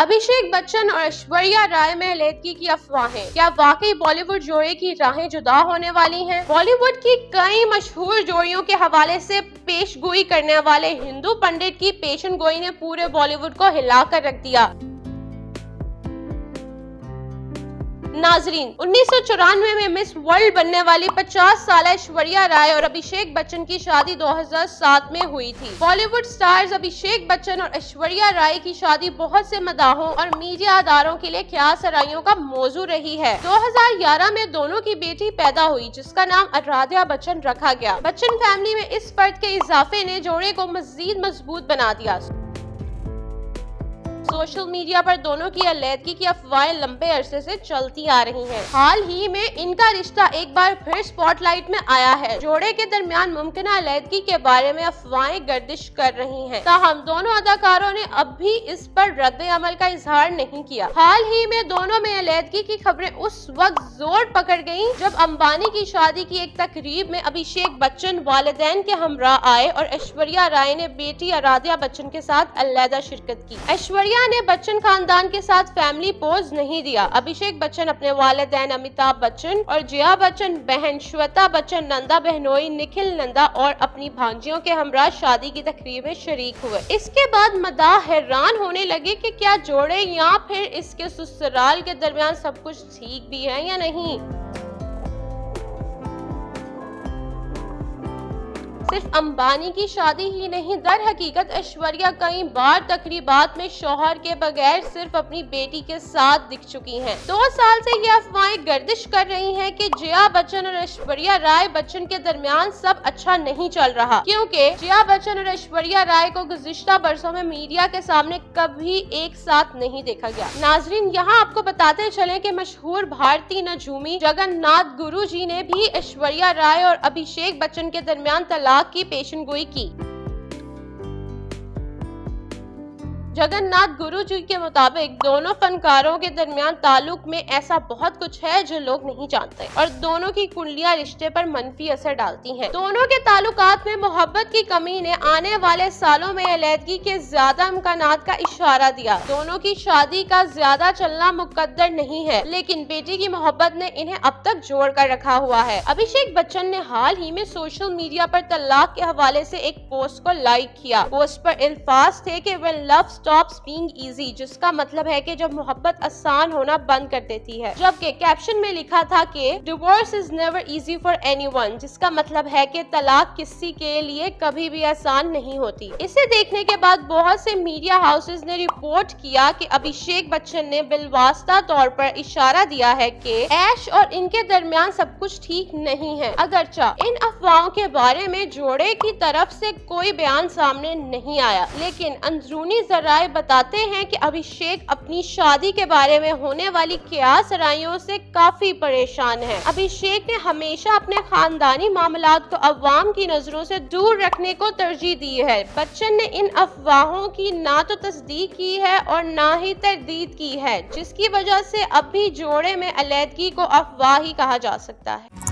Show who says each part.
Speaker 1: अभिषेक बच्चन और ऐश्वर्या राय में अलैदगी की अफवाहें, क्या वाकई बॉलीवुड जोड़े की राहें जुदा होने वाली हैं? बॉलीवुड की कई मशहूर जोड़ियों के हवाले से पेशगोई करने वाले हिंदू पंडित की पेशन गोई ने पूरे बॉलीवुड को हिलाकर रख दिया। नाजरीन, 1994 में मिस वर्ल्ड बनने वाली 50 साल ऐश्वर्या राय और अभिषेक बच्चन की शादी 2007 में हुई थी। बॉलीवुड स्टार्स अभिषेक बच्चन और ऐश्वर्या राय की शादी बहुत से मदाहों और मीडिया अदारों के लिए ख्यासराइयों का मौजू रही है। 2011 में दोनों की बेटी पैदा हुई जिसका नाम आराध्या बच्चन रखा गया। बच्चन फैमिली में इस फर्द के इजाफे ने जोड़े को मजीद मजबूत बना दिया। सोशल मीडिया पर दोनों की अलैदगी की अफवाहें लंबे अरसे से चलती आ रही हैं। हाल ही में इनका रिश्ता एक बार फिर स्पॉटलाइट में आया है। जोड़े के दरमियान मुमकिन अलैदगी के बारे में अफवाहें गर्दिश कर रही हैं। ताहम दोनों अदाकारों ने अब भी इस पर रद्द अमल का इजहार नहीं किया। हाल ही में दोनों में अलैदगी की खबरें उस वक्त जोर पकड़ गयी जब अंबानी की शादी की एक तकरीब में अभिषेक बच्चन वालिदैन के हमराह आए और ऐश्वर्या राय ने बेटी आराध्या बच्चन के साथ अलहदा शिरकत की। ऐश्वर्या ने बच्चन खानदान के साथ फैमिली पोज नहीं दिया। अभिषेक बच्चन अपने वालिदैन अमिताभ बच्चन और जया बच्चन, बहन श्वेता बच्चन, नंदा बहनोई, निखिल नंदा और अपनी भांजियों के हमरा शादी की तकरीब में शरीक हुए। इसके बाद मदाह हैरान होने लगे कि क्या जोड़े या फिर इसके ससुराल के दरमियान सब कुछ ठीक भी है या नहीं। सिर्फ अंबानी की शादी ही नहीं, दर हकीकत ऐश्वर्या कई बार तकरीबात में शौहर के बगैर सिर्फ अपनी बेटी के साथ दिख चुकी हैं। 2 साल से ये अफवाहें गर्दिश कर रही हैं कि जया बच्चन और ऐश्वर्या राय बच्चन के दरमियान सब अच्छा नहीं चल रहा, क्योंकि जया बच्चन और ऐश्वर्या राय को गुज़िश्ता बरसों में मीडिया के सामने कभी एक साथ नहीं देखा गया। नाजरीन, यहाँ आपको बताते चले कि मशहूर भारतीय नजूमी जगन्नाथ गुरु जी ने भी ऐश्वर्या राय और अभिषेक बच्चन के दरमियान तलाक की पेशनगोई की। जगन्नाथ गुरु जी के मुताबिक दोनों फनकारों के दरमियान ताल्लुक में ऐसा बहुत कुछ है जो लोग नहीं जानते और दोनों की कुंडलियां रिश्ते पर मनफी असर डालती हैं। दोनों के ताल्लुकात में मोहब्बत की कमी ने आने वाले सालों में अलैदगी के ज्यादा इम्कानात का इशारा दिया। दोनों की शादी का ज्यादा चलना मुकद्दर नहीं है, लेकिन बेटी की मोहब्बत ने इन्हें अब तक जोड़ कर रखा हुआ है। अभिषेक बच्चन ने हाल ही में सोशल मीडिया पर तलाक के हवाले से एक पोस्ट को लाइक किया। पोस्ट पर अल्फाज थे कि when love stops being easy, जिसका मतलब है कि जब मोहब्बत आसान होना बंद कर देती है। जबकि कैप्शन में लिखा था कि divorce is never easy for anyone, जिसका मतलब है कि तलाक किसी के लिए कभी भी आसान नहीं होती। इसे देखने के बाद बहुत से मीडिया हाउसेस ने रिपोर्ट किया कि अभिषेक बच्चन ने बिलवास्ता तौर पर इशारा दिया है कि ऐश और इनके दरमियान सब कुछ ठीक नहीं है। अगरचा इन अफवाहों के बारे में जोड़े की तरफ से कोई बयान सामने नहीं आया, लेकिन अंदरूनी जराए बताते हैं कि अभिषेक अपनी शादी के बारे में होने वाली क़यासराइयों से काफी परेशान है। अभिषेक ने हमेशा अपने खानदानी मामलात को अवाम की नजरों से दूर रखने को तरजीह दी है। बच्चन ने इन अफवाहों की ना तो तस्दीक की है और ना ही तरदीद की है, जिसकी वजह से अब भी जोड़े में अलैदगी को अफवाह ही कहा जा सकता है।